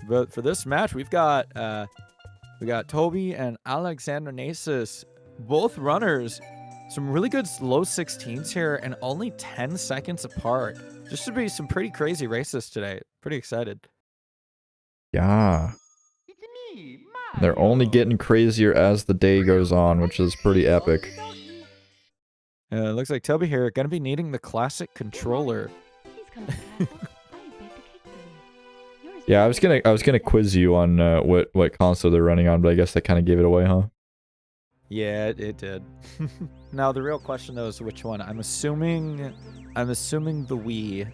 But for this match, we got Toby and AlexanderNasis, both runners. Some really good low 16s here, and only 10 seconds apart. Just should be some pretty crazy races today. Pretty excited. Yeah. They're only getting crazier as the day goes on, which is pretty epic. It looks like Toby here gonna be needing the classic controller. Yeah, I was gonna quiz you on what console they're running on, but I guess that kind of gave it away, huh? Yeah, it did. Now the real question though is which one. I'm assuming the Wii.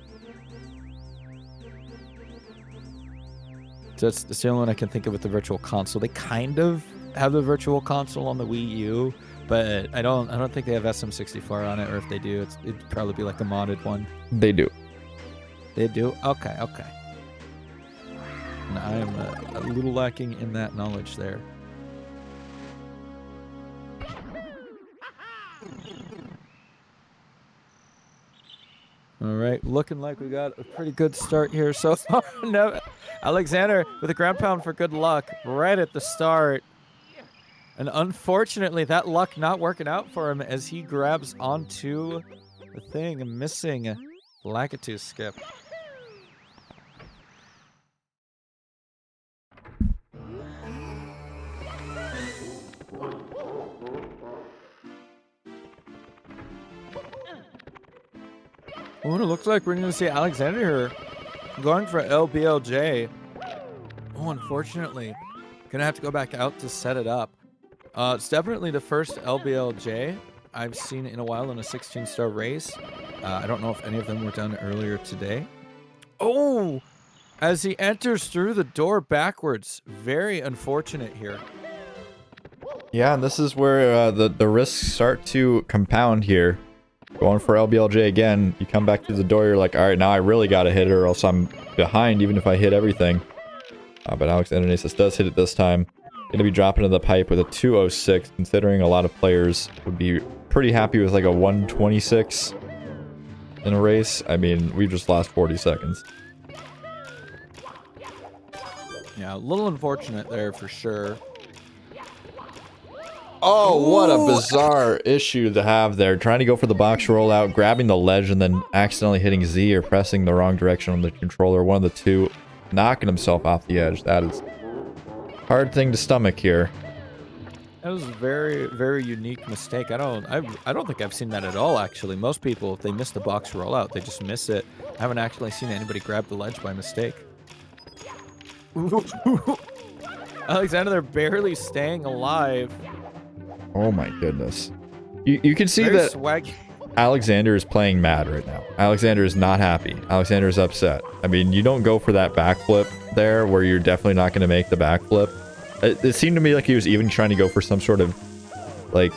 That's the only one I can think of with the Virtual Console. They kind of have the Virtual Console on the Wii U, but I don't think they have SM64 on it, or if they do, it'd probably be like a modded one. They do. They do? Okay. And I am a little lacking in that knowledge there. All right, looking like we got a pretty good start here so far. No, Alexander with a ground pound for good luck right at the start. And unfortunately, that luck not working out for him as he grabs onto the thing, missing Lakitu skip. Oh, it looks like we're going to see Alexander here going for LBLJ. Oh, unfortunately, going to have to go back out to set it up. It's definitely the first LBLJ I've seen in a while in a 16-star race. I don't know if any of them were done earlier today. Oh, as he enters through the door backwards. Very unfortunate here. Yeah, and this is where the risks start to compound here. Going for LBLJ again, you come back to the door, you're like, alright, now I really gotta hit it or else I'm behind even if I hit everything. But AlexanderNasis does hit it this time. Gonna be dropping to the pipe with a 206, considering a lot of players would be pretty happy with like a 126 in a race. I mean, we've just lost 40 seconds. Yeah, a little unfortunate there for sure. Oh, what a bizarre issue to have there. Trying to go for the box rollout, grabbing the ledge, and then accidentally hitting Z or pressing the wrong direction on the controller. One of the two, knocking himself off the edge. That is a hard thing to stomach here. That was a very, very unique mistake. I don't think I've seen that at all, actually. Most people, if they miss the box rollout, they just miss it. I haven't actually seen anybody grab the ledge by mistake. Alexander, they're barely staying alive. Oh my goodness. You can see Very that swaggy. Alexander is playing mad right now. Alexander is not happy. Alexander is upset. I mean, you don't go for that backflip there where you're definitely not going to make the backflip. It seemed to me like he was even trying to go for some sort of like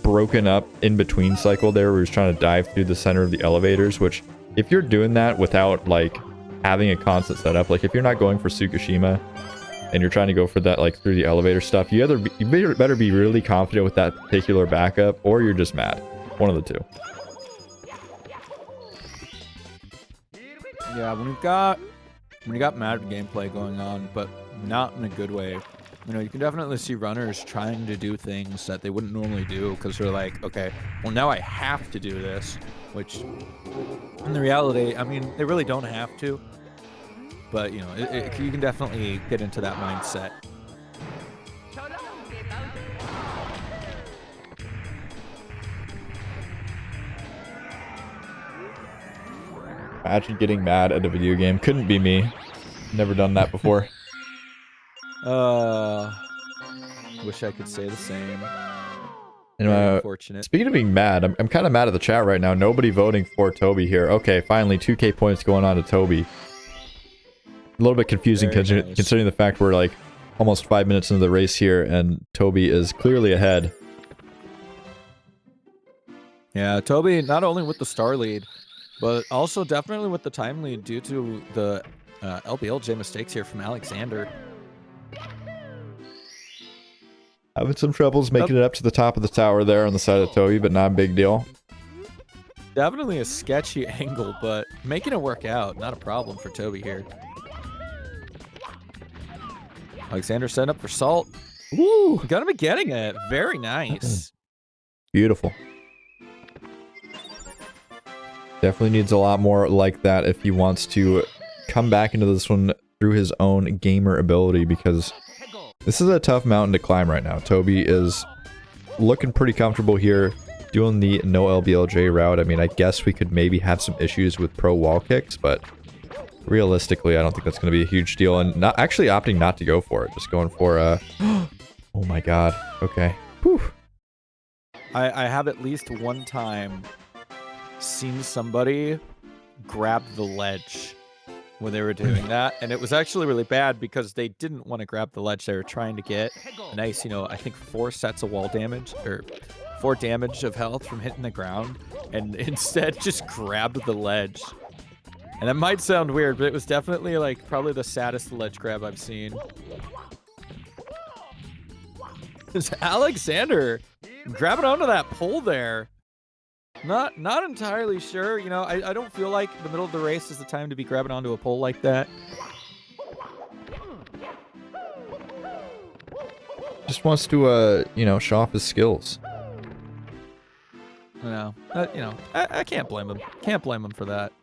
broken up in between cycle there where he was trying to dive through the center of the elevators, which if you're doing that without like having a constant setup, like if you're not going for Tsukushima and you're trying to go for that like through the elevator stuff, you better be really confident with that particular backup, or you're just mad. One of the two. Yeah, when you got mad gameplay going on, but not in a good way. You know, you can definitely see runners trying to do things that they wouldn't normally do because they're like, okay, well now I have to do this, which in the reality, I mean, they really don't have to. But, you know, you can definitely get into that mindset. Imagine getting mad at a video game. Couldn't be me. Never done that before. Wish I could say the same. And, unfortunate. Speaking of being mad, I'm kind of mad at the chat right now. Nobody voting for Toby here. Okay, finally 2k points going on to Toby. A little bit confusing considering the fact we're like almost 5 minutes into the race here and Toby is clearly ahead. Yeah, Toby not only with the star lead, but also definitely with the time lead due to the LBLJ mistakes here from Alexander. Having some troubles making it up to the top of the tower there on the side of Toby, but not a big deal. Definitely a sketchy angle, but making it work out, not a problem for Toby here. Alexander setting up for salt. Woo! Gonna be getting it. Very nice. Beautiful. Definitely needs a lot more like that if he wants to come back into this one through his own gamer ability, because this is a tough mountain to climb right now. Toby is looking pretty comfortable here doing the no LBLJ route. I mean, I guess we could maybe have some issues with pro wall kicks, but realistically, I don't think that's going to be a huge deal. And not actually opting not to go for it, just going for oh my god. Okay. Whew. I have at least one time seen somebody grab the ledge when they were doing that, and it was actually really bad because they didn't want to grab the ledge. They were trying to get a nice, you know, I think 4 sets of wall damage, or 4 damage of health from hitting the ground, and instead just grabbed the ledge. And that might sound weird, but it was definitely like probably the saddest ledge grab I've seen. Is Alexander grabbing onto that pole there? Not entirely sure. You know, I don't feel like the middle of the race is the time to be grabbing onto a pole like that. Just wants to, you know, show off his skills. You know, I can't blame him. Can't blame him for that.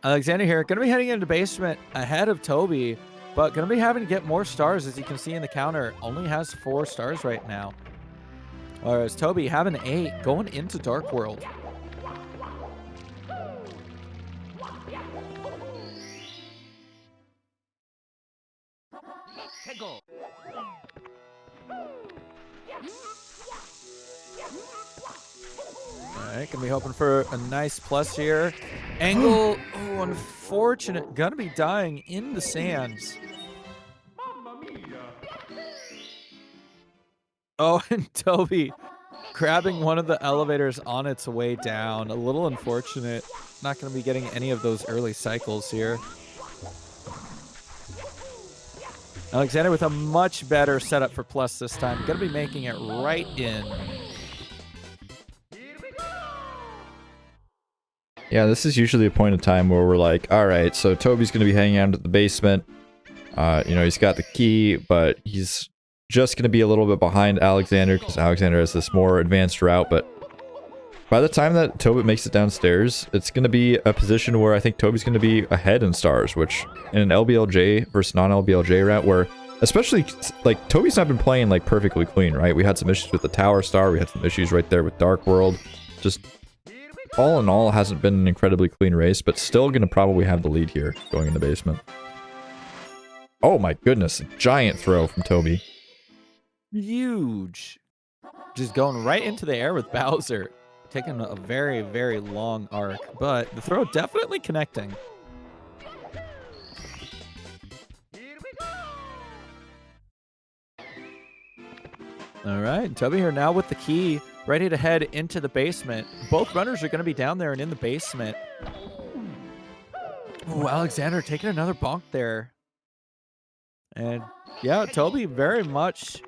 Alexander here, going to be heading into basement ahead of Toby, but going to be having to get more stars. As you can see in the counter, only has 4 stars right now. Whereas Toby having 8 going into Dark World. Alright, gonna be hoping for a nice plus here. Angle, oh, unfortunate. Gonna be dying in the sands. Oh, and Toby grabbing one of the elevators on its way down. A little unfortunate. Not going to be getting any of those early cycles here. Alexander with a much better setup for plus this time. Going to be making it right in. Yeah, this is usually a point in time where we're like, alright, so Toby's going to be hanging out at the basement. You know, he's got the key, but he's just going to be a little bit behind Alexander because Alexander has this more advanced route. But by the time that Toby makes it downstairs, it's going to be a position where I think Toby's going to be ahead in stars, which in an LBLJ versus non-LBLJ route where, especially, like, Toby's not been playing, like, perfectly clean, right? We had some issues with the Tower Star. We had some issues right there with Dark World. Just all in all, hasn't been an incredibly clean race, but still going to probably have the lead here going in the basement. Oh my goodness, a giant throw from Toby. Huge. Just going right into the air with Bowser. Taking a very, very long arc, but the throw definitely connecting. All right, Toby here now with the key, ready to head into the basement. Both runners are going to be down there and in the basement. Oh, Alexander taking another bonk there. And yeah, Toby very much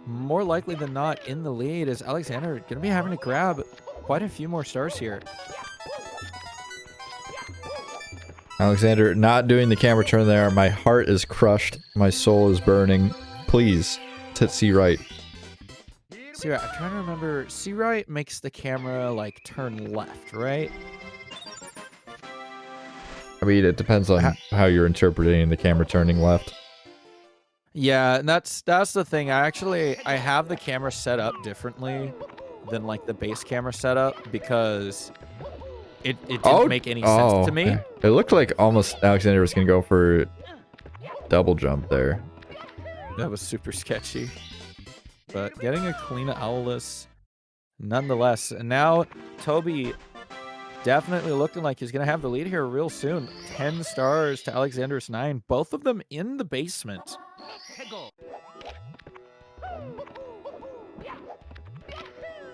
more likely than not in the lead, as Alexander going to be having to grab quite a few more stars here. Alexander not doing the camera turn there. My heart is crushed. My soul is burning. Please, hit C right. C right. I'm trying to remember. C right makes the camera like turn left, right? I mean, it depends on how you're interpreting the camera turning left. Yeah, and that's the thing. I have the camera set up differently than like the base camera setup because it didn't make any sense to me. Okay. It looked like almost Alexander was gonna go for double jump there. That was super sketchy. But getting a clean Owlus nonetheless. And now Toby definitely looking like he's gonna have the lead here real soon. 10 stars to Alexander's 9. Both of them in the basement.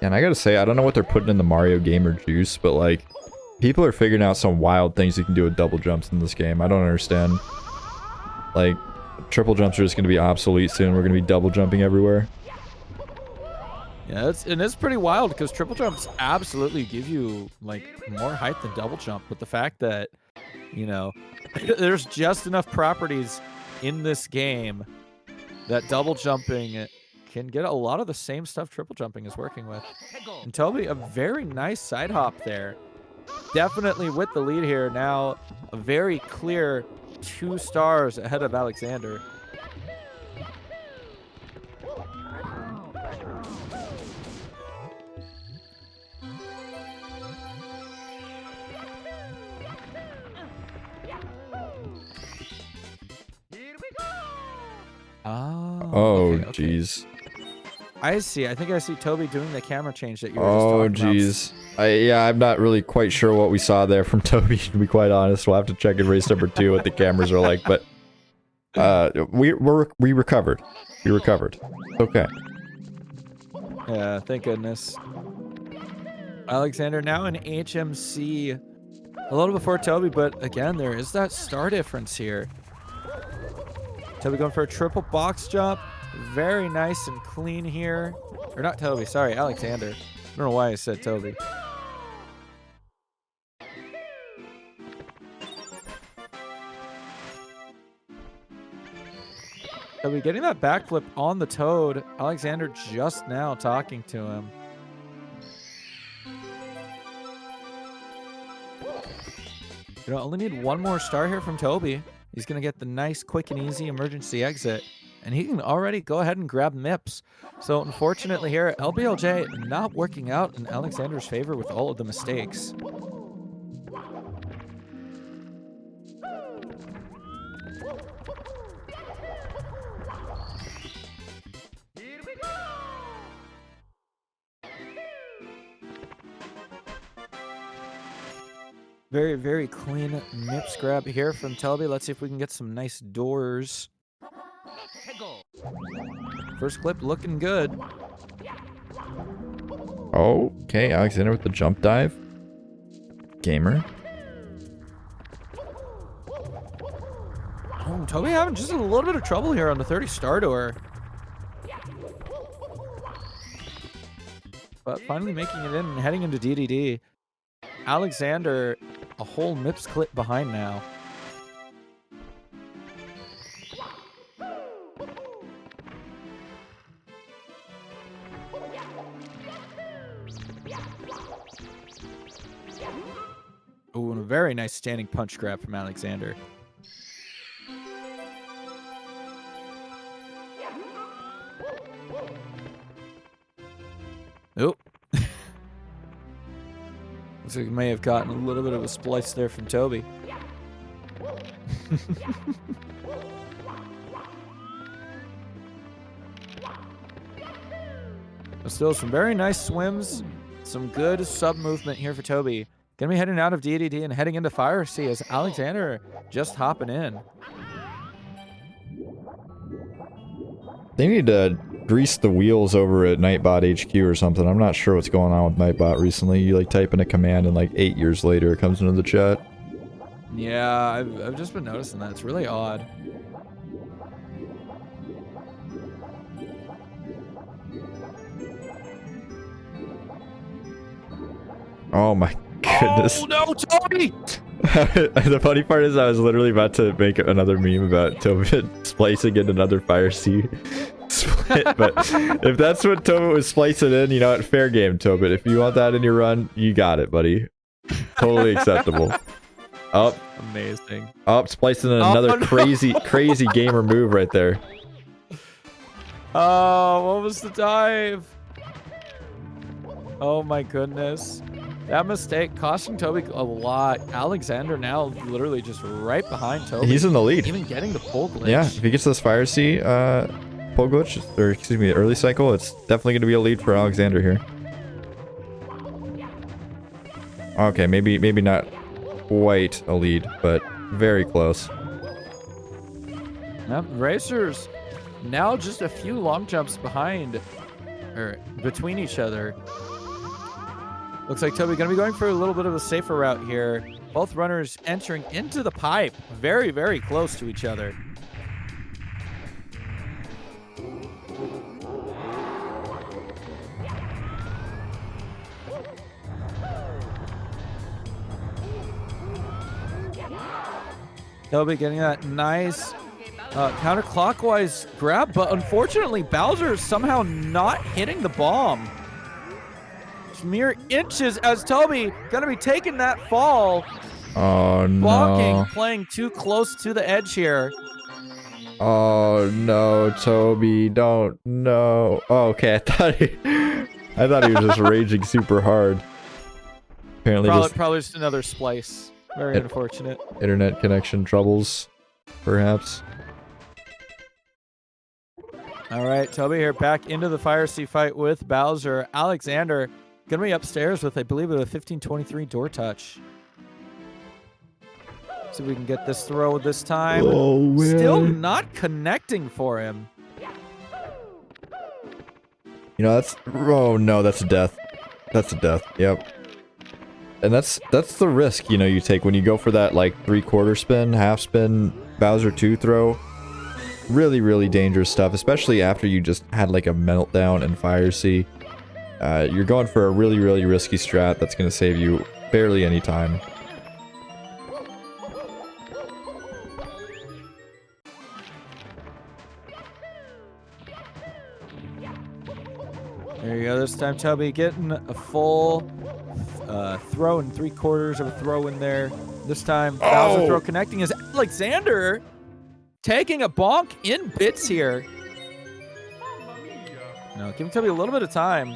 And I gotta say, I don't know what they're putting in the Mario gamer juice, but like, people are figuring out some wild things you can do with double jumps in this game. I don't understand. Like, triple jumps are just gonna be obsolete soon. We're gonna be double jumping everywhere. Yeah, it's pretty wild because triple jumps absolutely give you like more height than double jump. But the fact that You know, there's just enough properties in this game that double jumping can get a lot of the same stuff triple jumping is working with. And Toby, a very nice side hop there. Definitely with the lead here now. A very clear 2 stars ahead of Alexander. Oh, okay. jeez. I see. I think I see Toby doing the camera change that you were just talking about. Yeah, I'm not really quite sure what we saw there from Toby, to be quite honest. We'll have to check in race number 2 what the cameras are like, but we recovered. We recovered. Okay. Yeah, thank goodness. Alexander now in HMC. A little before Toby, but again, there is that star difference here. Toby going for a triple box jump. Very nice and clean here. Or not Toby, sorry, Alexander. I don't know why I said Toby. Toby getting that backflip on the Toad. Alexander just now talking to him. You know, only need 1 more star here from Toby. He's going to get the nice, quick, and easy emergency exit. And he can already go ahead and grab MIPS. So unfortunately here, LBLJ not working out in Alexander's favor with all of the mistakes. Very, very clean MIPS grab here from Toby. Let's see if we can get some nice doors. First clip looking good. Okay, Alexander with the jump dive. Gamer. Oh, Toby having just a little bit of trouble here on the 30 star door. But finally making it in and heading into DDD. Alexander, a whole MIPS clip behind now. Oh, and a very nice standing punch grab from Alexander. Oh. Looks like we may have gotten a little bit of a splice there from Toby. But still some very nice swims. Some good sub movement here for Toby. Gonna be heading out of DDD and heading into Fire Sea as Alexander just hopping in. They need to grease the wheels over at Nightbot HQ or something. I'm not sure what's going on with Nightbot recently. You like type in a command and like 8 years later it comes into the chat. Yeah, I've just been noticing that. It's really odd. Oh my goodness. Oh no, Toby! The funny part is I was literally about to make another meme about Tobit splicing in another Fire Sea split, but if that's what Tobit was splicing in, you know what, fair game, Tobit. If you want that in your run, you got it, buddy. Totally acceptable. Up. Amazing. Up, splicing in another no. crazy gamer move right there. Oh, what was the dive? Oh my goodness. That mistake costing Toby a lot. Alexander now literally just right behind Toby. He's in the lead. Even getting the pole glitch. Yeah, if he gets this Fire Sea pole glitch, or excuse me, early cycle, it's definitely going to be a lead for Alexander here. Okay, maybe not quite a lead, but very close. Yep, racers now just a few long jumps behind, or between each other. Looks like Toby going to be going for a little bit of a safer route here. Both runners entering into the pipe very, very close to each other. Toby getting that nice counterclockwise grab, but unfortunately, Bowser is somehow not hitting the bomb. Just mere inches as Toby gonna be taking that fall. Oh no. Bonking, playing too close to the edge here. Oh no, Toby, don't, no. Oh, okay, I thought he was just raging super hard. Apparently Probably just another splice. Very unfortunate. Internet connection troubles, perhaps. All right, Toby here back into the Fire Sea fight with Bowser. Alexander gonna be upstairs with, I believe, a 15-23 door touch. See if we can get this throw this time. Oh, man. Still not connecting for him. You know, that's, oh no, that's a death. That's a death, yep. And that's the risk, you know, you take when you go for that, like, 3/4 spin, half spin, Bowser 2 throw. Really, really dangerous stuff, especially after you just had, like, a meltdown in Fire Sea. You're going for a really, really risky strat that's going to save you barely any time. There you go. This time, Toby getting a full throw and 3/4 of a throw in there. This time, Bowser throw connecting as Alexander taking a bonk in bits here. No, give Toby a little bit of time.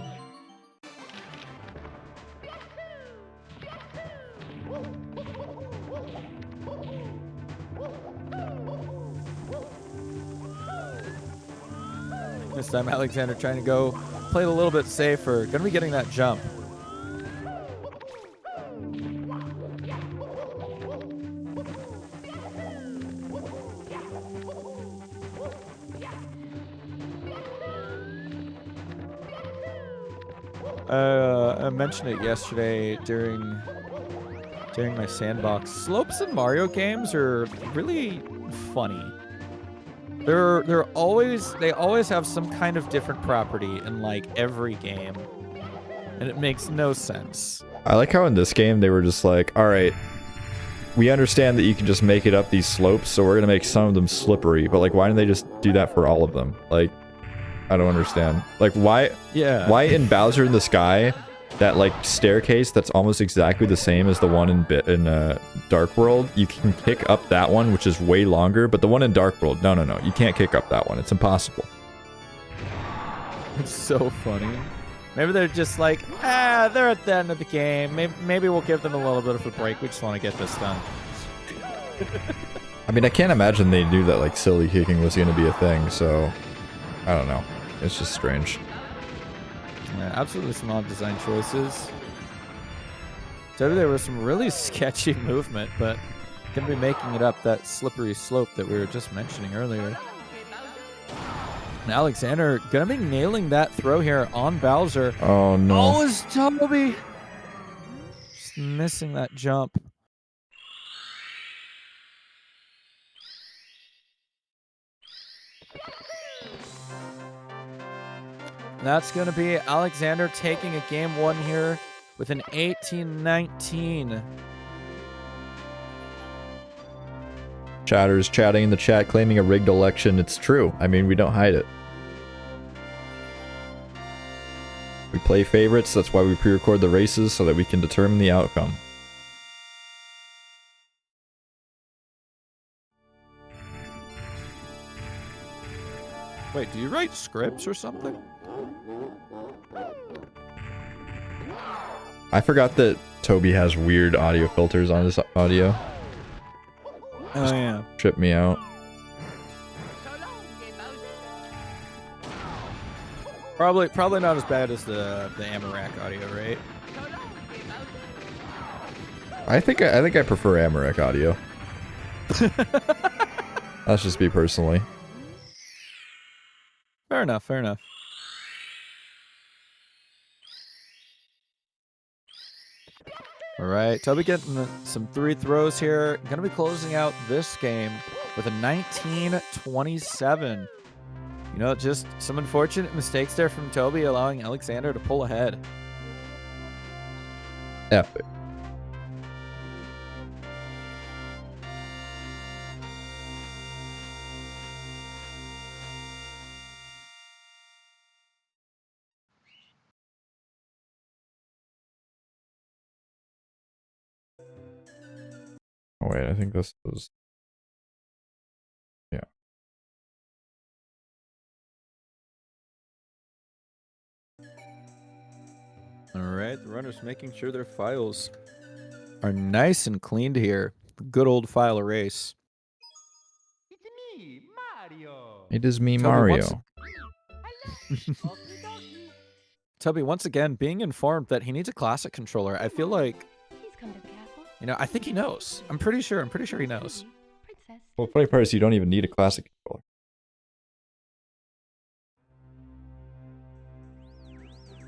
This time, Alexander trying to go play it a little bit safer. Gonna be getting that jump. I mentioned it yesterday during my sandbox. Slopes in Mario games are really funny. They always have some kind of different property in like every game, and it makes no sense. I like how in this game they were just like, all right, we understand that you can just make it up these slopes, so we're gonna make some of them slippery. But like, why didn't they just do that for all of them? Like, I don't understand. Like, why? Yeah. Why in Bowser in the Sky, that like staircase that's almost exactly the same as the one in Dark World, you can kick up that one, which is way longer, but the one in Dark World, no, you can't kick up that one. It's impossible. It's so funny. Maybe they're just like, they're at the end of the game. Maybe we'll give them a little bit of a break. We just want to get this done. I mean, I can't imagine they knew that like silly kicking was going to be a thing, so I don't know. It's just strange. Yeah, absolutely some odd design choices. So there was some really sketchy movement, but gonna be making it up that slippery slope that we were just mentioning earlier. And Alexander gonna be nailing that throw here on Bowser. Oh no. Oh, it's Toby! Just missing that jump. That's going to be Alexander taking a game one here with an 18-19. Chatters chatting in the chat claiming a rigged election. It's true. I mean, we don't hide it. We play favorites. That's why we pre-record the races so that we can determine the outcome. Wait, do you write scripts or something? I forgot that Toby has weird audio filters on his audio. Oh, yeah. Tripped me out. Probably not as bad as the Amarak audio, right? I think I prefer Amarak audio. That's just me personally. Fair enough, fair enough. All right, Toby getting some 3 throws here. Going to be closing out this game with a 19-27. You know, just some unfortunate mistakes there from Toby, allowing Alexander to pull ahead. Epic. Wait, I think this was... Yeah. All right, the runner's making sure their files are nice and cleaned here. Good old file erase. It's me, Mario. It is me, Toby, Mario. Tubby, once again, being informed that he needs a classic controller. I feel like, you know, I think he knows. I'm pretty sure he knows. Well, the funny part is you don't even need a classic controller.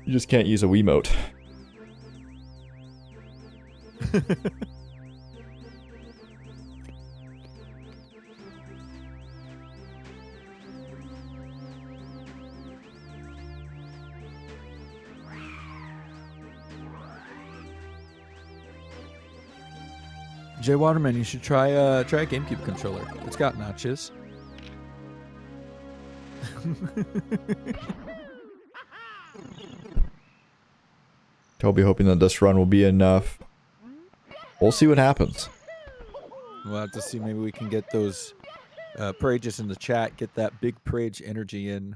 You just can't use a Wiimote. Jay Waterman, you should try a GameCube controller. It's got notches. Toby hoping that this run will be enough. We'll see what happens. We'll have to see. Maybe we can get those Prages in the chat. Get that big Prage energy in.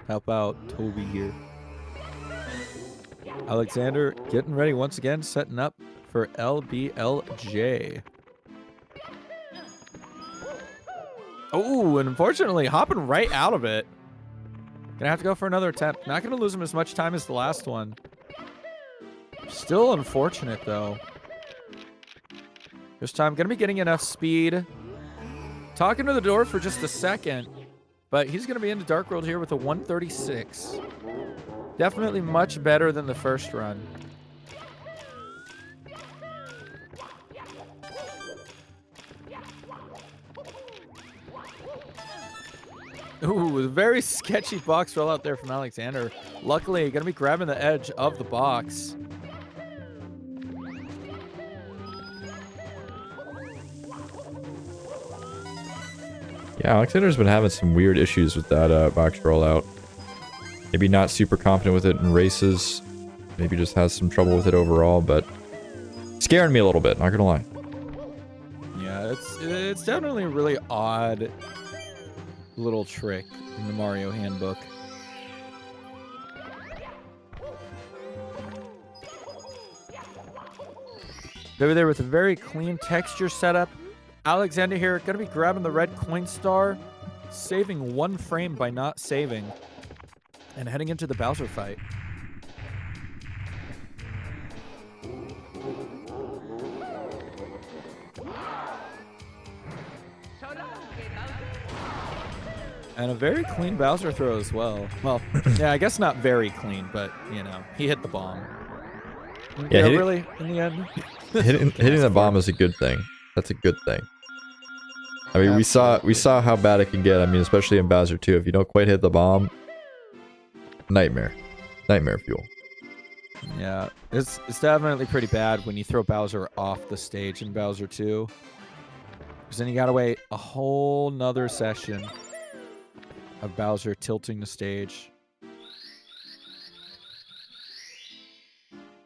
Help out Toby here. Alexander getting ready once again, setting up for LBLJ. Oh, and unfortunately, hopping right out of it. Gonna have to go for another attempt. Not gonna lose him as much time as the last one. Still unfortunate, though. This time, gonna be getting enough speed. Talking to the door for just a second. But he's gonna be into Dark World here with a 136. Definitely much better than the first run. Ooh, a very sketchy box roll out there from Alexander. Luckily, going to be grabbing the edge of the box. Yeah, Alexander's been having some weird issues with that box rollout. Maybe not super confident with it in races. Maybe just has some trouble with it overall, but scaring me a little bit, not gonna lie. Yeah, it's definitely a really odd little trick in the Mario handbook. Over there with a very clean texture setup. Alexander here going to be grabbing the red coin star, saving one frame by not saving, and heading into the Bowser fight. And a very clean Bowser throw as well. Well, yeah, I guess not very clean, but, you know, he hit the bomb. Yeah, really, in the end. hitting the bomb is a good thing. That's a good thing. I mean, we saw how bad it can get. I mean, especially in Bowser 2. If you don't quite hit the bomb, nightmare. Nightmare fuel. Yeah, it's definitely pretty bad when you throw Bowser off the stage in Bowser 2. Because then you gotta wait a whole nother session of Bowser tilting the stage.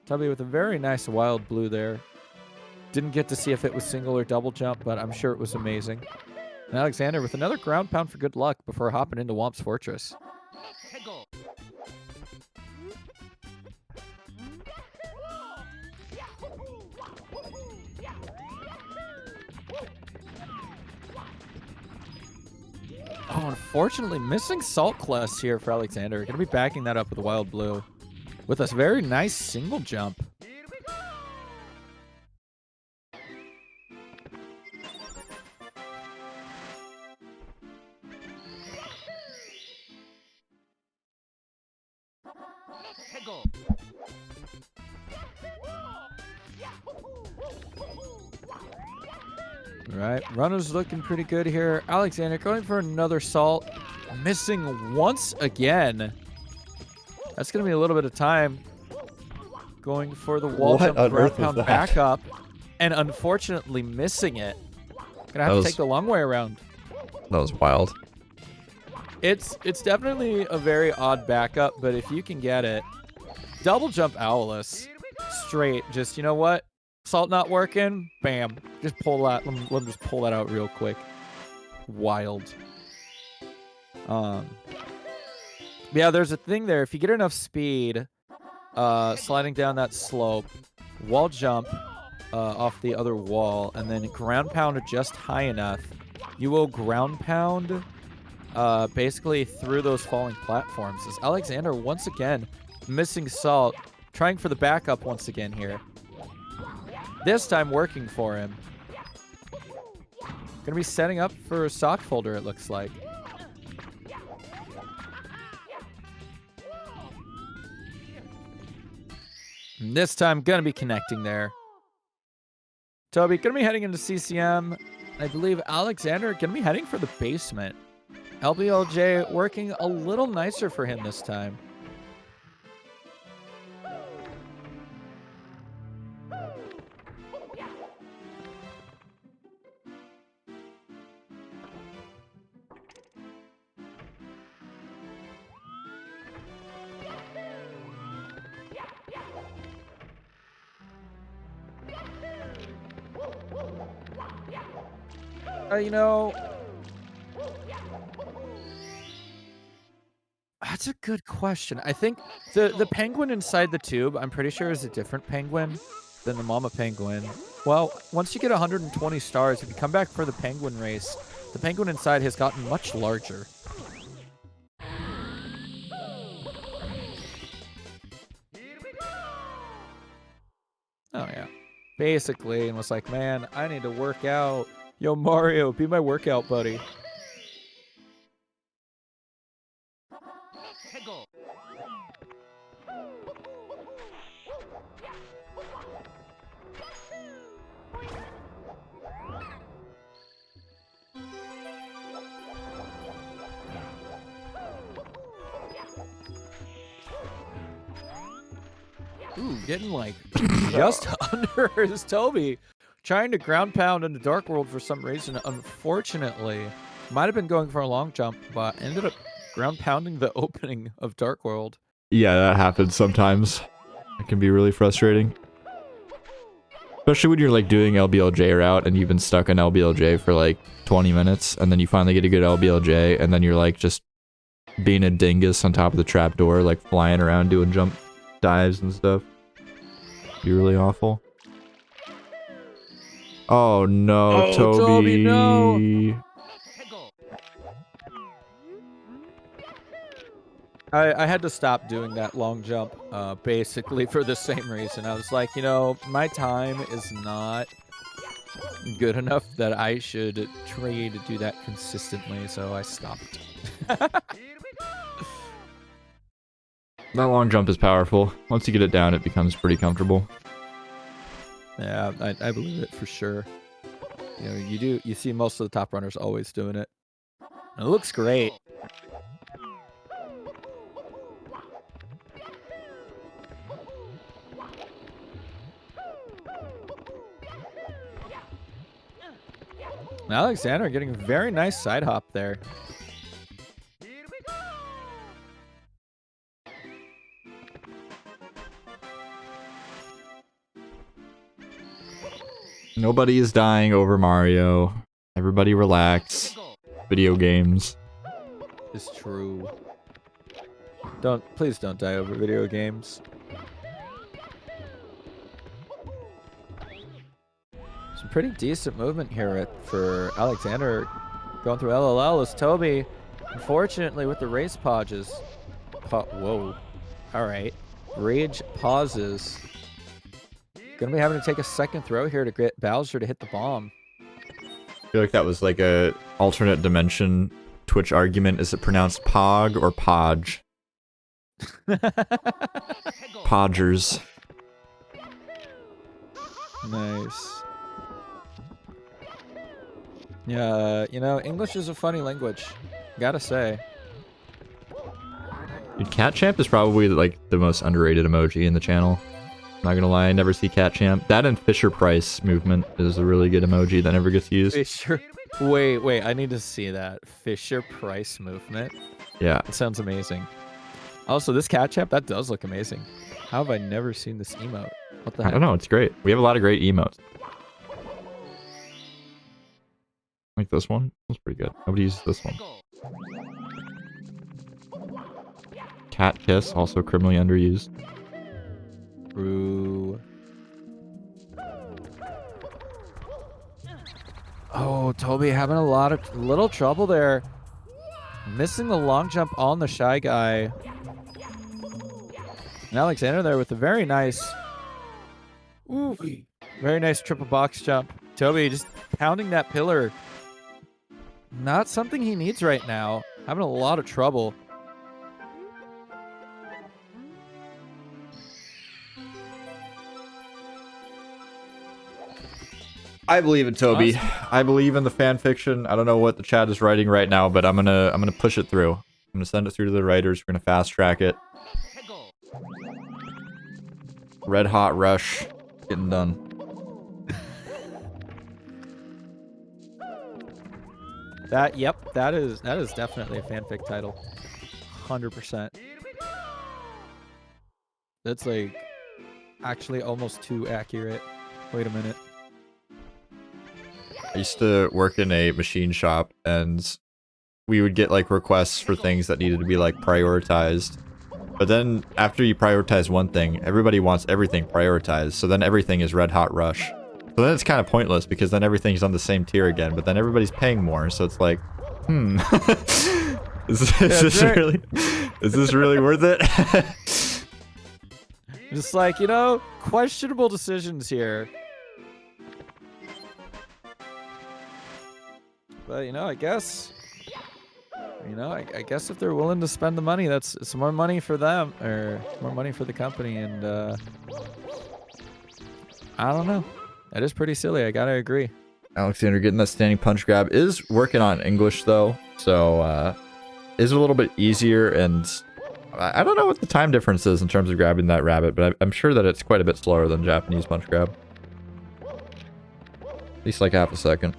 Tubby with a very nice wild blue there. Didn't get to see if it was single or double jump, but I'm sure it was amazing. And Alexander with another ground pound for good luck before hopping into Womp's Fortress. Oh, unfortunately, missing Salt Class here for Alexander. Going to be backing that up with a Wild Blue. With a very nice single jump. Right, runner's looking pretty good here. Alexander going for another salt. Missing once again. That's going to be a little bit of time. Going for the wall jump ground pound back up. And unfortunately missing it. Gonna have to take the long way around. That was wild. It's definitely a very odd backup, but if you can get it. Double jump Owlus. Straight, just, you know what? Salt not working. Bam. Just pull that. Let me just pull that out real quick. Wild. Yeah, there's a thing there. If you get enough speed, sliding down that slope, wall jump off the other wall, and then ground pound just high enough, you will ground pound basically through those falling platforms. As Alexander once again missing Salt, trying for the backup once again here. This time working for him. Gonna be setting up for a sock folder, it looks like. And this time, gonna be connecting there. Toby, gonna be heading into CCM. I believe Alexander gonna be heading for the basement. LBLJ working a little nicer for him this time. You know, that's a good question. I think the penguin inside the tube, I'm pretty sure is a different penguin than the mama penguin. Well, once you get 120 stars, if you come back for the penguin race, the penguin inside has gotten much larger. Oh, yeah. Basically, and was like, man, I need to work out. Yo, Mario, be my workout buddy. Ooh, getting like just under his Toby. Trying to ground pound into Dark World for some reason, unfortunately. Might have been going for a long jump, but ended up ground pounding the opening of Dark World. Yeah, that happens sometimes. It can be really frustrating. Especially when you're like doing LBLJ route and you've been stuck in LBLJ for like 20 minutes and then you finally get a good LBLJ and then you're like just being a dingus on top of the trapdoor, like flying around doing jump dives and stuff. Be really awful. Oh no, Oh, Toby. no. I had to stop doing that long jump basically for the same reason. I was like, you know, my time is not good enough that I should try to do that consistently, so I stopped. That long jump is powerful. Once you get it down, it becomes pretty comfortable. Yeah, I believe it for sure. You know, you see most of the top runners always doing it. And it looks great. And Alexander getting a very nice side hop there. Nobody is dying over Mario. Everybody relax. Video games. It's true. Please don't die over video games. Some pretty decent movement here for Alexander going through LLL as Toby, unfortunately with the race pauses. Whoa. All right. Rage pauses. Gonna be having to take a second throw here to get Bowser to hit the bomb. I feel like that was like a alternate dimension Twitch argument. Is it pronounced Pog or Podge? Podgers. Nice. Yeah, you know, English is a funny language. Gotta say. Dude, Cat Champ is probably like the most underrated emoji in the channel. Not gonna lie, I never see Cat Champ. That and Fisher Price movement is a really good emoji that never gets used. Fisher. Wait, I need to see that. Fisher Price movement. Yeah. It sounds amazing. Also, this Cat Champ, that does look amazing. How have I never seen this emote? What the I heck? don't know. It's great. We have a lot of great emotes. Like this one. That's pretty good. Nobody uses this one. Cat kiss, also criminally underused. True. Oh, Toby having a little trouble there. Missing the long jump on the Shy Guy. And Alexander there with a very nice, very nice triple box jump. Toby just pounding that pillar. Not something he needs right now. Having a lot of trouble. I believe in Toby. Awesome. I believe in the fan fiction. I don't know what the chat is writing right now, but I'm gonna push it through. I'm gonna send it through to the writers. We're gonna fast track it. Red Hot Rush, getting done. That is definitely a fanfic title. 100%. That's like actually almost too accurate. Wait a minute. I used to work in a machine shop, and we would get like requests for things that needed to be like prioritized. But then after you prioritize one thing, everybody wants everything prioritized. So then everything is Red Hot Rush. So then it's kind of pointless because then everything's on the same tier again. But then everybody's paying more, so it's like, is this really worth it? Just like, questionable decisions here. But, I guess, I guess if they're willing to spend the money, it's more money for them, or more money for the company, and, I don't know. That is pretty silly, I gotta agree. Alexander getting that standing punch grab is working on English, though, so, is a little bit easier, and I don't know what the time difference is in terms of grabbing that rabbit, but I'm sure that it's quite a bit slower than Japanese punch grab. At least like half a second.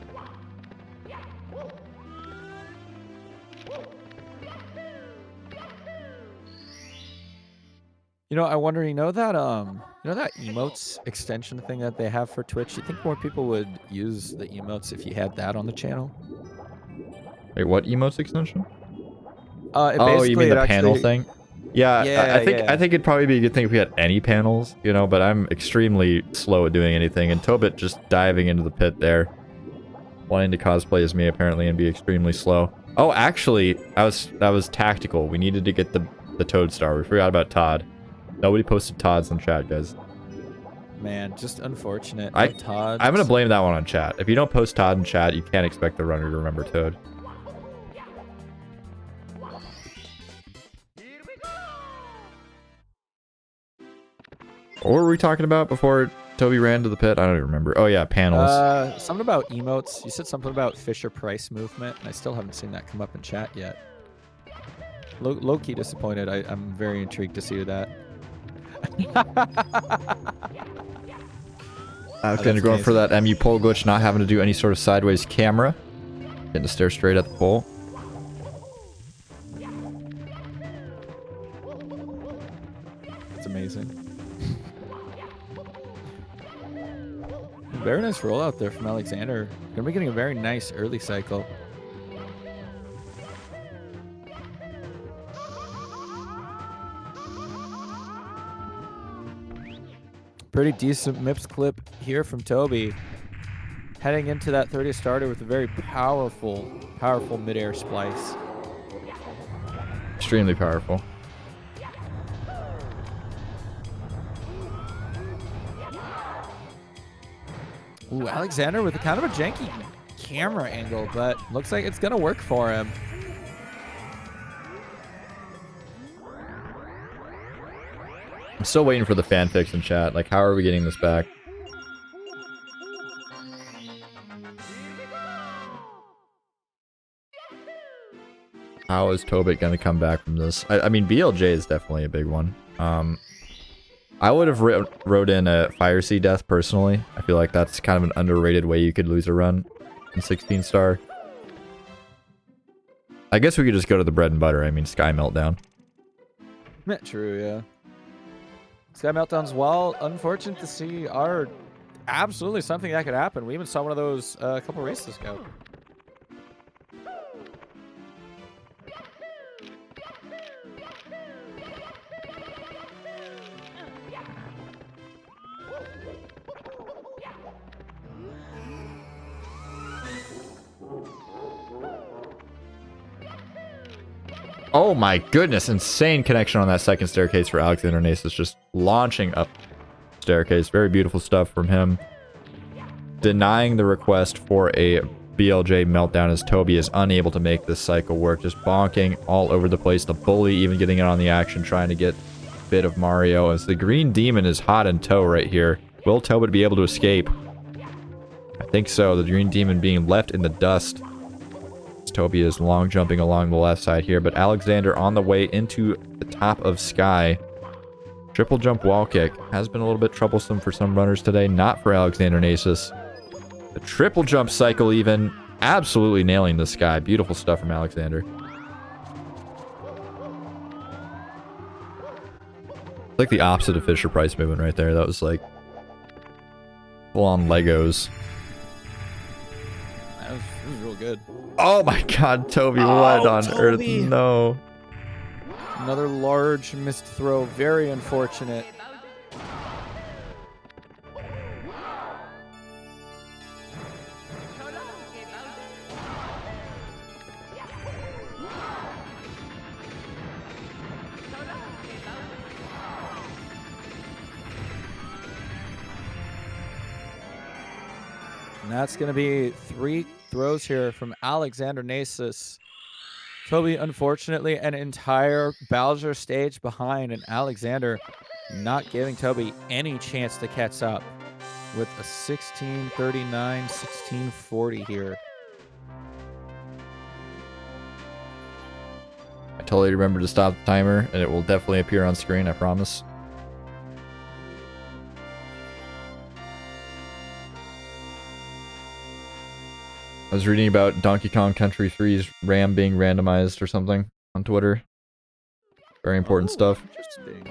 I wonder, that emotes extension thing that they have for Twitch? You think more people would use the emotes if you had that on the channel? Wait, what emotes extension? Oh, you mean the panel thing? Yeah, I think it'd probably be a good thing if we had any panels, but I'm extremely slow at doing anything, and Tobit just diving into the pit there. Wanting to cosplay as me, apparently, and be extremely slow. Oh, actually, that was tactical. We needed to get the Toad Star. We forgot about Todd. Nobody posted Todd's in chat, guys. Man, just unfortunate. I'm Todd's. gonna blame that one on chat. If you don't post Todd in chat, you can't expect the runner to remember Toad. What were we talking about before Toby ran to the pit? I don't even remember. Oh yeah, panels. Something about emotes. You said something about Fisher-Price movement, and I still haven't seen that come up in chat yet. Low-key disappointed. I'm very intrigued to see that. Alexander going for that MU pole glitch, not having to do any sort of sideways camera. Getting to stare straight at the pole. That's amazing. Very nice rollout there from Alexander. Gonna be getting a very nice early cycle. Pretty decent MIPS clip here from Toby. Heading into that 30th starter with a very powerful mid-air splice. Extremely powerful. Ooh, Alexander with a kind of a janky camera angle, but looks like it's gonna work for him. I'm still waiting for the fanfiction chat. Like, how are we getting this back? How is Tobit gonna come back from this? I mean, BLJ is definitely a big one. I would have wrote in a Fire Sea death personally. I feel like that's kind of an underrated way you could lose a run in 16 star. I guess we could just go to the bread and butter. I mean, Sky Meltdown. True, yeah. Sky Meltdowns, while unfortunate to see, are absolutely something that could happen. We even saw one of those a couple races ago. Oh my goodness, insane connection on that second staircase for AlexanderNasis, just launching up staircase. Very beautiful stuff from him. Denying the request for a BLJ meltdown as Toby is unable to make this cycle work. Just bonking all over the place. The bully even getting in on the action, trying to get a bit of Mario as the green demon is hot in tow right here. Will Tobit be able to escape? I think so. The green demon being left in the dust. Toby is long jumping along the left side here, but Alexander on the way into the top of Sky. Triple jump wall kick has been a little bit troublesome for some runners today, not for AlexanderNasis. The triple jump cycle even absolutely nailing the Sky. Beautiful stuff from Alexander. Like the opposite of Fisher Price movement right there. That was like full on Legos. That was real good. Oh my god, Toby, what on earth? No. Another large missed throw. Very unfortunate. And that's going to be 3 throws here from AlexanderNasis. Toby, unfortunately, an entire Bowser stage behind, and Alexander not giving Toby any chance to catch up with a 16:39, 16:40 here. I totally remember to stop the timer, and it will definitely appear on screen, I promise. I was reading about Donkey Kong Country 3's RAM being randomized or something on Twitter. Very important stuff. Interesting.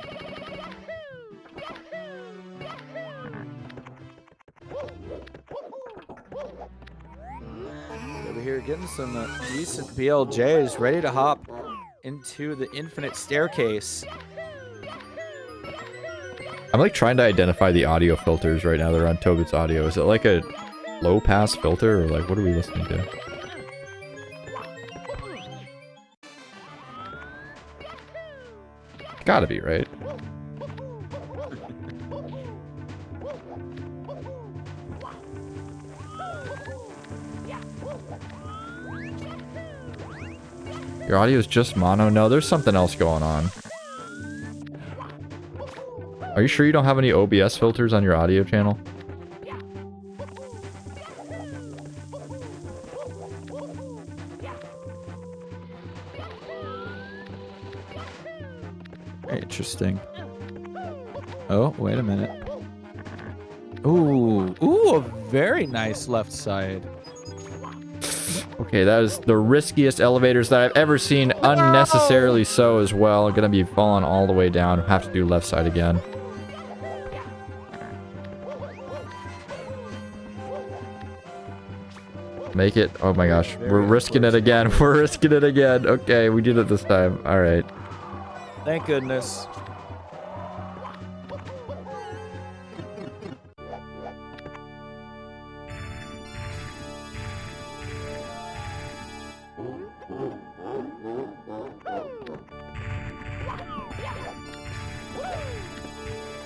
Over here getting some decent BLJs, ready to hop into the infinite staircase. I'm like trying to identify the audio filters right now that are on Tobit's audio. Is it like a low pass filter or like what are we listening to? Gotta be, right? Your audio is just mono? No, there's something else going on. Are you sure you don't have any OBS filters on your audio channel? Interesting. Oh, wait a minute. Ooh, ooh, a very nice left side. Okay, that is the riskiest elevators that I've ever seen, unnecessarily so as well. Gonna be falling all the way down. Have to do left side again. Make it. Oh my gosh, we're risking it again. We're risking it again. Okay, we did it this time. All right. Thank goodness.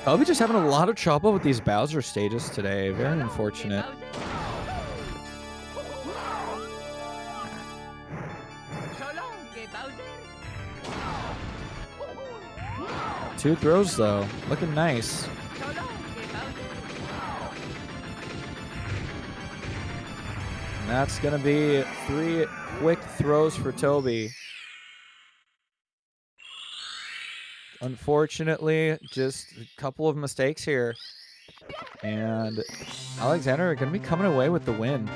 I'll be just having a lot of trouble with these Bowser stages today. Very unfortunate. 2 throws though, looking nice. And that's gonna be 3 quick throws for Toby. Unfortunately, just a couple of mistakes here. And Alexander are gonna be coming away with the win.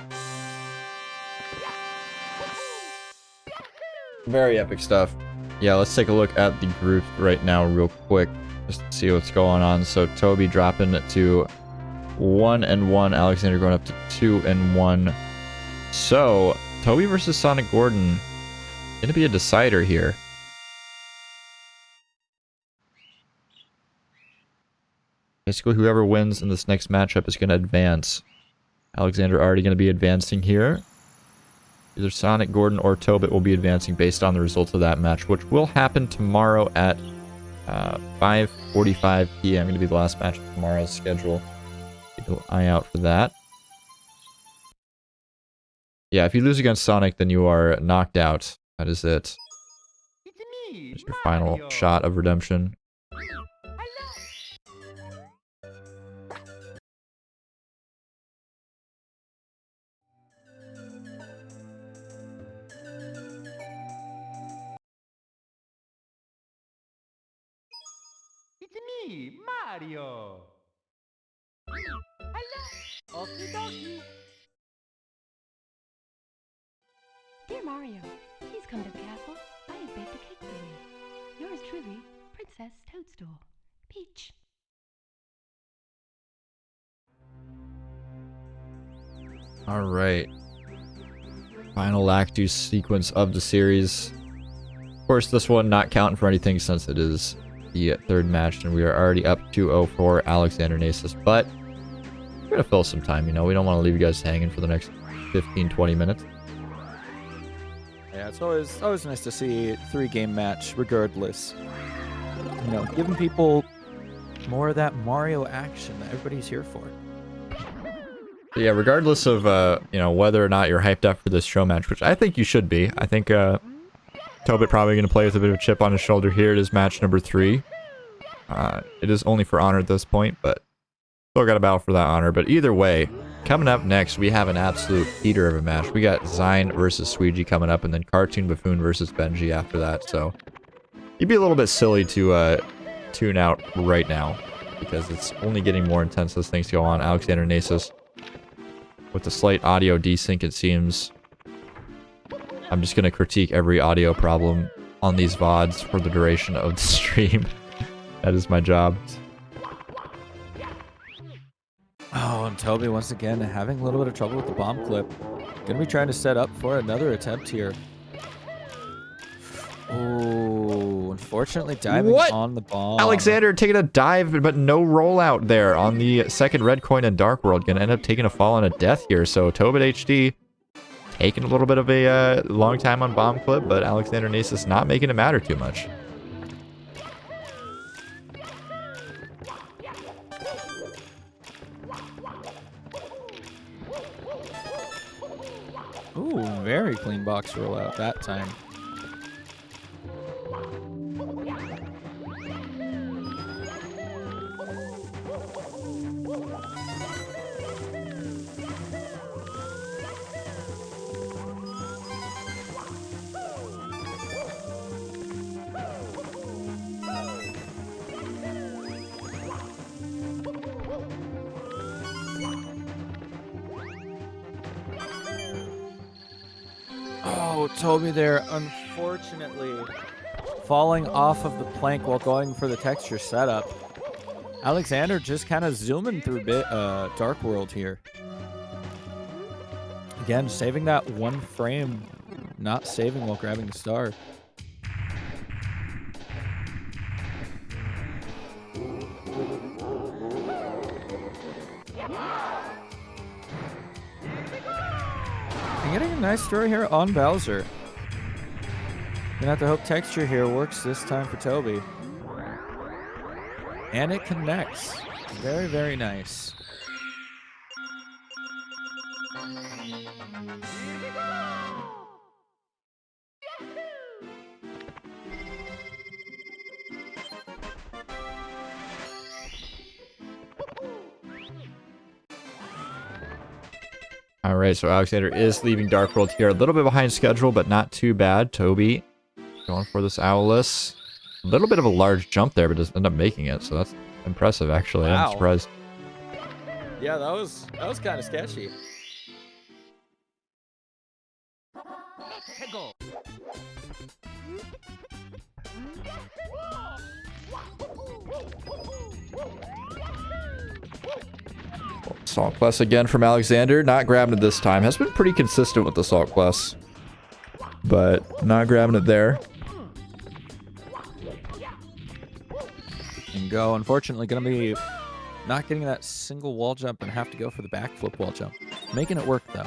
Very epic stuff. Yeah, let's take a look at the group right now real quick. just to see what's going on. So Toby dropping it to 1-1. Alexander going up to 2-1. So Toby versus Sonic Gordon gonna be a decider here. Basically, whoever wins in this next matchup is going to advance. Alexander already going to be advancing here. Either Sonic Gordon or Tobit will be advancing based on the results of that match, which will happen tomorrow at 5:45 p.m. Going to be the last match of tomorrow's schedule. Keep an eye out for that. Yeah, if you lose against Sonic, then you are knocked out. That is it. It's me, Just your final Mario. shot of redemption. It's me, Mario. Hello. Okie dokie. Dear Mario, please come to the castle. I have baked a cake for you. Yours truly, Princess Toadstool. Peach. All right. Final Lactus sequence of the series. Of course, this one not counting for anything since it is the third match, and we are already up 2-0 for AlexanderNasis. But we're gonna fill some time. You know, we don't want to leave you guys hanging for the next 15-20 minutes. Yeah, it's always nice to see a 3-game match, regardless. You know, giving people more of that Mario action that everybody's here for. So yeah, regardless of you know, whether or not you're hyped up for this show match, which I think you should be. I think Tobit probably going to play with a bit of a chip on his shoulder here. It is match number 3. It is only for honor at this point, but still got to battle for that honor. But either way, coming up next, we have an absolute heater of a match. We got Zine versus Sweegie coming up, and then Cartoon Buffoon versus Benji after that. So you'd be a little bit silly to tune out right now, because it's only getting more intense as things go on. AlexanderNasis with the slight audio desync, it seems. I'm just going to critique every audio problem on these VODs for the duration of the stream. That is my job. Oh, and Toby once again having a little bit of trouble with the bomb clip. Gonna be trying to set up for another attempt here. Oh, unfortunately diving What? on the bomb. Alexander taking a dive, but no rollout there on the second red coin in Dark World. Gonna end up taking a fall and a death here. So Tobit HD taking a little bit of a long time on bomb clip, but AlexanderNasis not making it matter too much. Ooh, very clean box rollout that time. Oh, Toby there, unfortunately, falling off of the plank while going for the texture setup. Alexander just kind of zooming through Dark World here. Again, saving that one frame, not saving while grabbing the star. And getting a nice throw here on Bowser. Gonna have to hope texture here works this time for Toby. And it connects. Very, very nice. All right, so Alexander is leaving Dark World here. A little bit behind schedule, but not too bad. Toby going for this Owless. A little bit of a large jump there, but doesn't end up making it. So that's impressive, actually. Wow. I'm surprised. Yeah, that was kind of sketchy. Salt Plus again from Alexander. Not grabbing it this time. Has been pretty consistent with the Salt Plus. But not grabbing it there. And go, unfortunately, going to be not getting that single wall jump and have to go for the backflip wall jump. Making it work, though.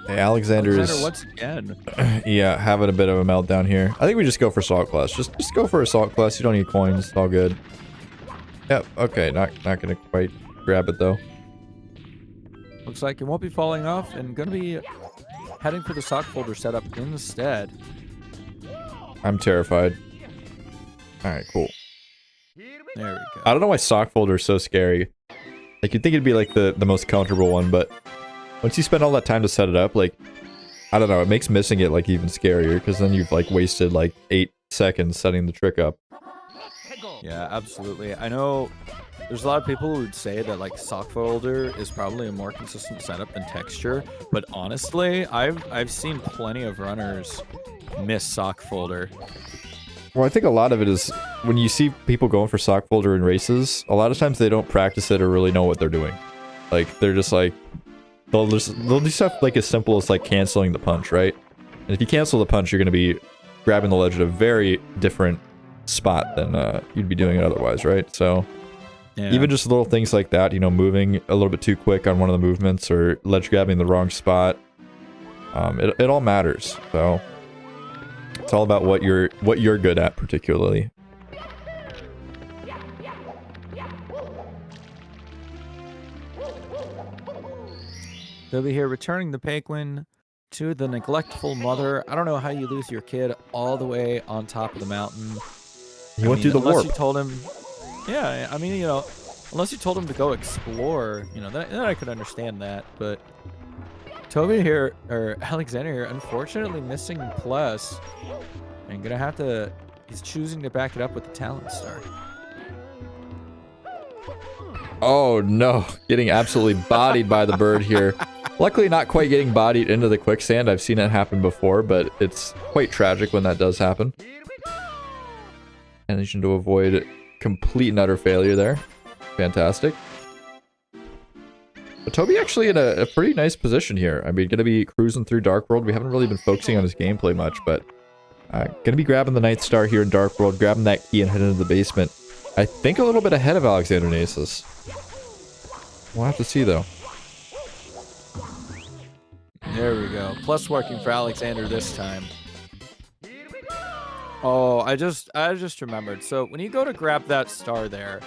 Hey, Alexander's once again. yeah, having a bit of a meltdown here. I think we just go for Salt Class. Just go for a Salt Class. You don't need coins. It's all good. Yep. Okay. Not gonna quite grab it though. Looks like it won't be falling off and gonna be heading for the sock folder setup instead. I'm terrified. All right. Cool. There we go. I don't know why sock folder is so scary. Like you'd think it'd be like the most comfortable one, but once you spend all that time to set it up, like I don't know, it makes missing it like even scarier because then you've like wasted like 8 seconds setting the trick up. Yeah, absolutely. I know there's a lot of people who would say that like sock folder is probably a more consistent setup than texture, but honestly, I've seen plenty of runners miss sock folder. Well, I think a lot of it is when you see people going for sock folder in races, a lot of times they don't practice it or really know what they're doing. Like they're just like they'll do stuff like as simple as like canceling the punch, right? And if you cancel the punch, you're going to be grabbing the ledge at a very different spot than you'd be doing it otherwise, right? So Yeah. even just little things like that, you know, moving a little bit too quick on one of the movements or ledge grabbing the wrong spot, it all matters. So it's all about what you're good at particularly. They'll be here returning the Paquin to the neglectful mother. I don't know how you lose your kid all the way on top of the mountain. He went through the unless warp. you told him, yeah, I mean, you know, unless you told him to go explore, you know, then I could understand that. But Toby here, or Alexander here, unfortunately missing plus, and gonna have to. He's choosing to back it up with the talent star. Oh no, getting absolutely bodied by the bird here. Luckily not quite getting bodied into the quicksand. I've seen it happen before, but it's quite tragic when that does happen. Managing to avoid complete and utter failure there. Fantastic. But Toby actually in a pretty nice position here. I mean, gonna be cruising through Dark World. We haven't really been focusing on his gameplay much, but gonna be grabbing the Ninth Star here in Dark World, grabbing that key and heading into the basement. I think a little bit ahead of AlexanderNasis. We'll have to see though. There we go. Plus working for Alexander this time. Oh, I just remembered. So when you go to grab that star there,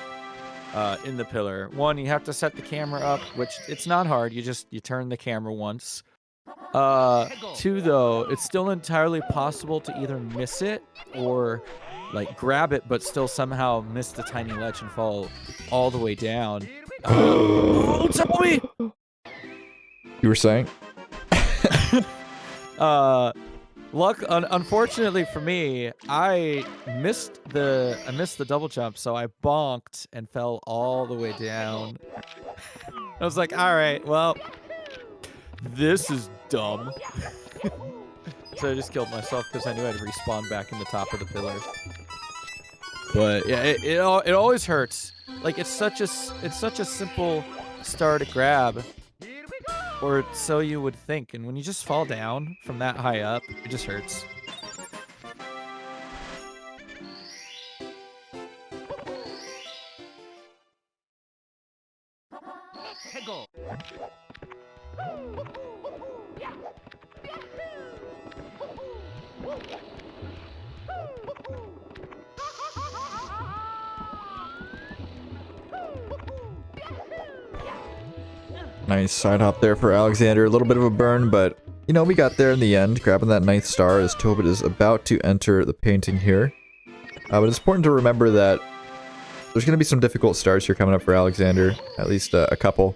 in the pillar, one, you have to set the camera up, which it's not hard. You turn the camera once. Two, though, it's still entirely possible to either miss it or like grab it, but still somehow miss the tiny ledge and fall all the way down. Oh, Toby! You were saying? Unfortunately for me, I missed the double jump, so I bonked and fell all the way down. I was like, all right, well, this is dumb. So I just killed myself because I knew I'd respawn back in the top of the pillar. But yeah, it always hurts. Like it's such a simple star to grab. Or so you would think, and when you just fall down from that high up, it just hurts. Nice side hop there for Alexander. A little bit of a burn, but you know, we got there in the end, grabbing that ninth star as Tobit is about to enter the painting here. But it's important to remember that there's going to be some difficult stars here coming up for Alexander, at least a couple.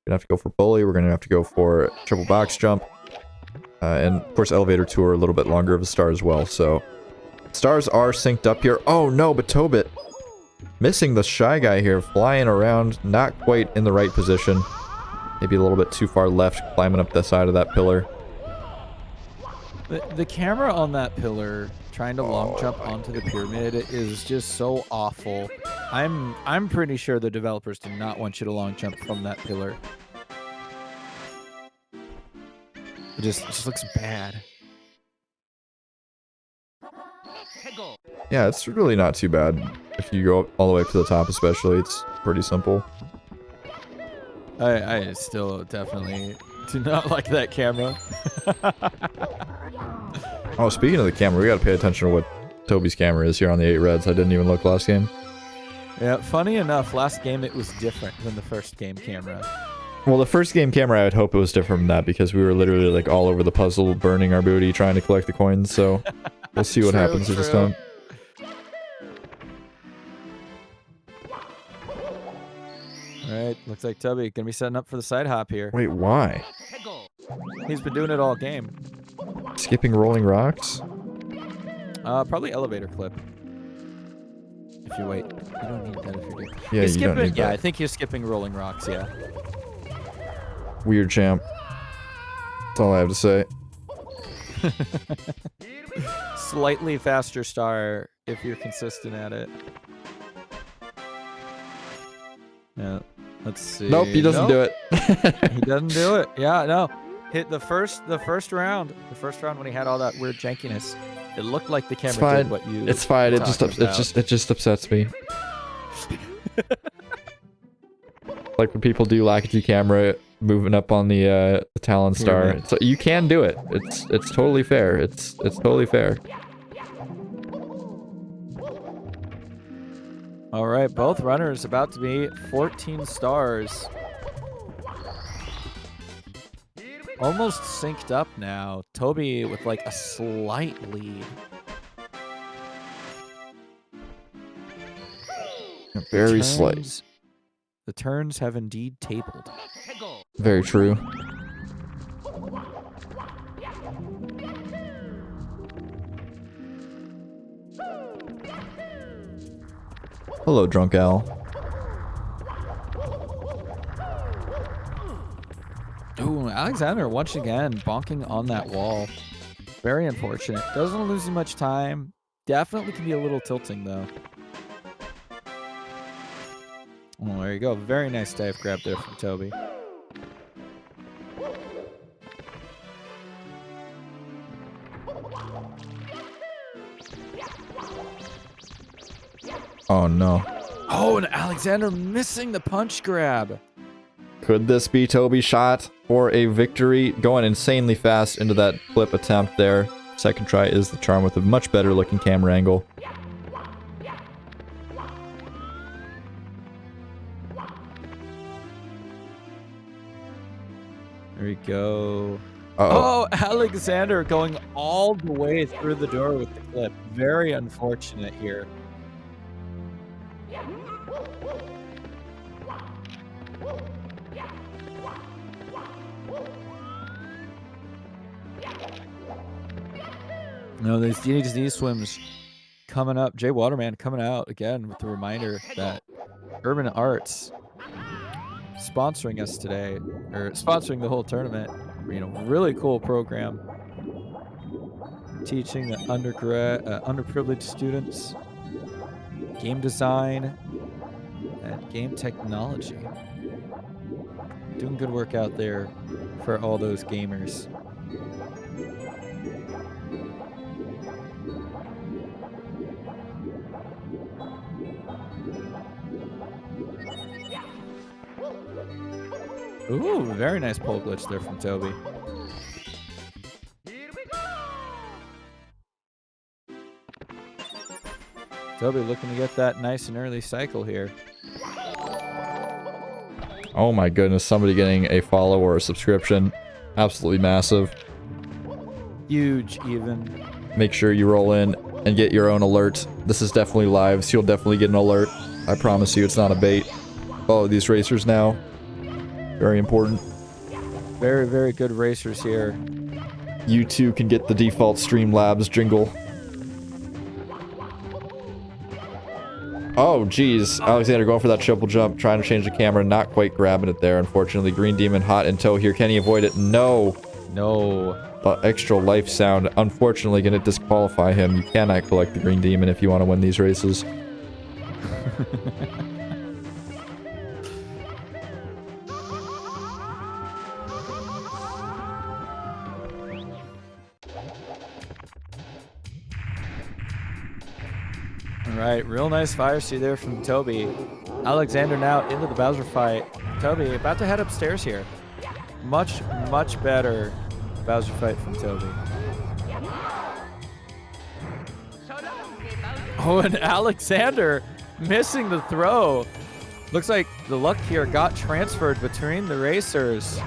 Gonna have to go for bully. We're gonna have to go for triple box jump. And of course elevator tour, a little bit longer of a star as well, so... Stars are synced up here. Oh no, but Tobit missing the Shy Guy here, flying around, not quite in the right position. Maybe a little bit too far left, climbing up the side of that pillar. The camera on that pillar, trying to long jump onto the pyramid, is just so awful. I'm pretty sure the developers did not want you to long jump from that pillar. It just looks bad. Yeah, it's really not too bad. If you go all the way up to the top especially, it's pretty simple. I still definitely do not like that camera. Oh, speaking of the camera, we gotta pay attention to what Toby's camera is here on the 8 Reds. I didn't even look last game. Yeah, funny enough, last game it was different than the first game camera. Well, the first game camera, I would hope it was different from that because we were literally like all over the puzzle, burning our booty, trying to collect the coins, so we'll see what happens with this time. Alright, looks like Tubby gonna be setting up for the side hop here. Wait, why? He's been doing it all game. Skipping rolling rocks? Probably elevator clip. If you wait. You don't need that if you're doing Yeah, you don't need Yeah, that. I think you're skipping rolling rocks, yeah. Weird champ. That's all I have to say. Slightly faster star if you're consistent at it. Yeah, let's see. Nope, he doesn't do it. He doesn't do it. Yeah, no. Hit the first round. The first round when he had all that weird jankiness. It looked like the It's camera fine. did what you It's fine. were It just talking about. it just upsets me. Like when people do Lakitu camera moving up on the Talon Star. So you can do it. It's totally fair. It's totally fair. All right, both runners about to be 14 stars. Almost synced up now. Toby with like a slight lead. Very slight. The turns have indeed tabled. Very true. Hello, Drunk Owl. Ooh, Alexander once again bonking on that wall. Very unfortunate. Doesn't lose you much time. Definitely can be a little tilting though. Oh, there you go. Very nice dive grab there from Toby. Oh no. Oh, and Alexander missing the punch grab. Could this be Toby's shot for a victory? Going insanely fast into that flip attempt there. Second try is the charm with a much better looking camera angle. There we go. Uh-oh. Oh, Alexander going all the way through the door with the clip. Very unfortunate here. No, these DHD swims coming up. Jay Waterman coming out again with the reminder that Urban Arts sponsoring us today, or sponsoring the whole tournament. You know, really cool program. Teaching the underprivileged students game design and game technology. Doing good work out there for all those gamers. Ooh, very nice pole glitch there from Toby. Toby looking to get that nice and early cycle here. Oh my goodness, somebody getting a follow or a subscription. Absolutely massive. Huge even. Make sure you roll in and get your own alert. This is definitely live, so you'll definitely get an alert. I promise you it's not a bait. Oh, these racers now. Very important. Very, very good racers here. You two can get the default Streamlabs jingle. Oh, geez. Alexander going for that triple jump, trying to change the camera, not quite grabbing it there, unfortunately. Green Demon hot in tow here. Can he avoid it? No. No. The extra life sound, unfortunately, going to disqualify him. You cannot collect the Green Demon if you want to win these races. Alright, real nice fire seed there from Toby. Alexander now into the Bowser fight. Toby about to head upstairs here. Much, much better Bowser fight from Toby. Oh, and Alexander missing the throw. Looks like the luck here got transferred between the racers.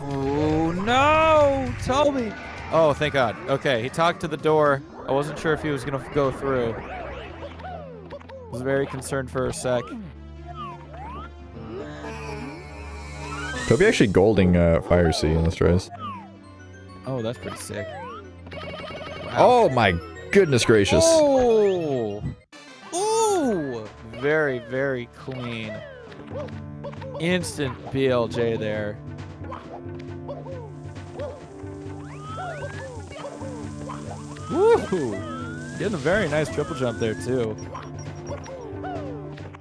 Oh, no! Toby! Oh, thank God. Okay, he talked to the door. I wasn't sure if he was going to go through. I was very concerned for a sec. Toby actually golding Fire Sea in this race. Oh, that's pretty sick. Wow. Oh my goodness gracious. Oh! Ooh! Very, very clean. Instant BLJ there. Woo! Getting a very nice triple jump there, too.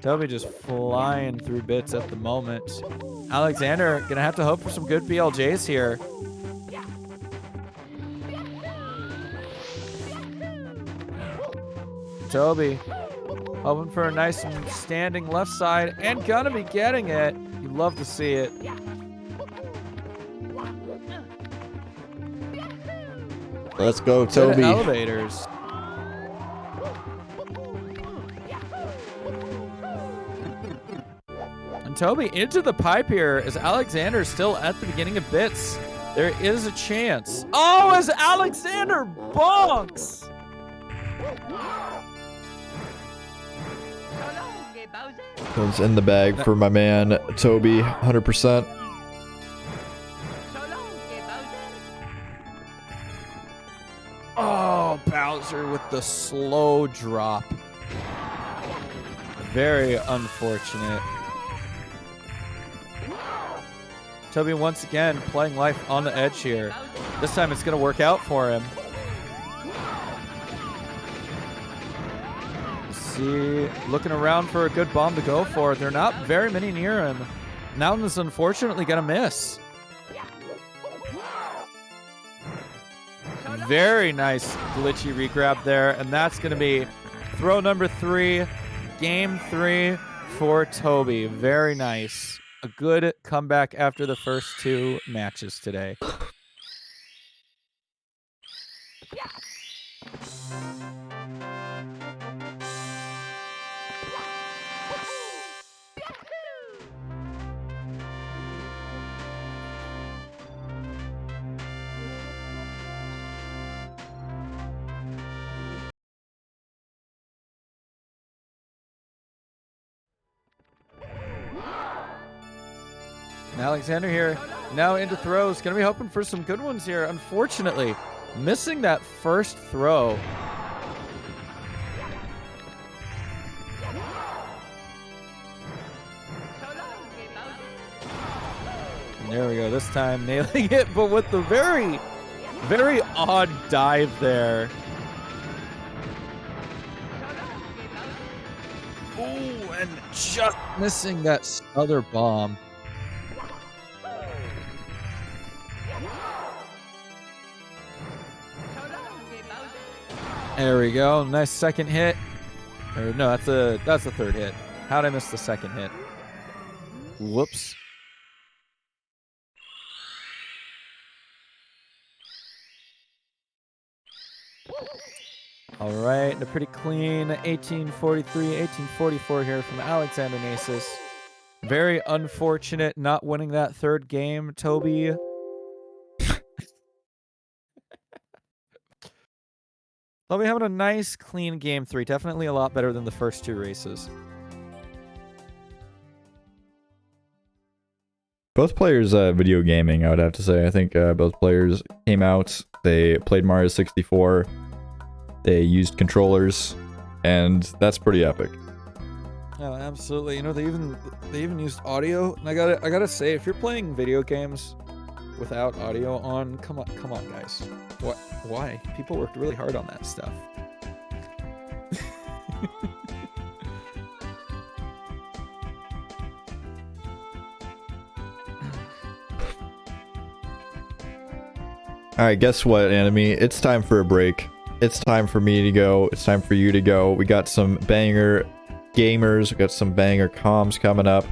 Toby just flying through bits at the moment. Alexander gonna have to hope for some good BLJs here. Toby hoping for a nice and standing left side and gonna be getting it. You love to see it. Let's go, Set of Toby. elevators. And Toby into the pipe here as Alexander still at the beginning of bits. There is a chance. Oh, as Alexander bonks! It's in the bag for my man, Toby, 100%. Oh, Bowser with the slow drop. Very unfortunate. Toby once again playing life on the edge here. This time it's going to work out for him. See, looking around for a good bomb to go for. There are not very many near him. Now is unfortunately going to miss. Very nice glitchy regrab there, and that's going to be throw number 3, game 3 for Toby. Very nice. A good comeback after the first 2 matches today. Alexander here, now into throws. Gonna be hoping for some good ones here. Unfortunately, missing that first throw. And there we go. This time nailing it, but with the very, very odd dive there. Oh, and just missing that other bomb. There we go. Nice second hit. Or no, that's the third hit. How'd I miss the second hit? Whoops. All right, a pretty clean 1843, 1844 here from AlexanderNasis. Very unfortunate not winning that third game, Toby. They'll be having a nice, clean game 3. Definitely a lot better than the first 2 races. Both players video gaming, I would have to say. I think both players came out, they played Mario 64, they used controllers, and that's pretty epic. Oh, absolutely. You know, they even used audio. And I gotta say, if you're playing video games without audio on, come on, guys. What? Why? People worked really hard on that stuff. Alright, guess what, Enemy? It's time for a break. It's time for me to go. It's time for you to go. We got some banger gamers. We got some banger comms coming up.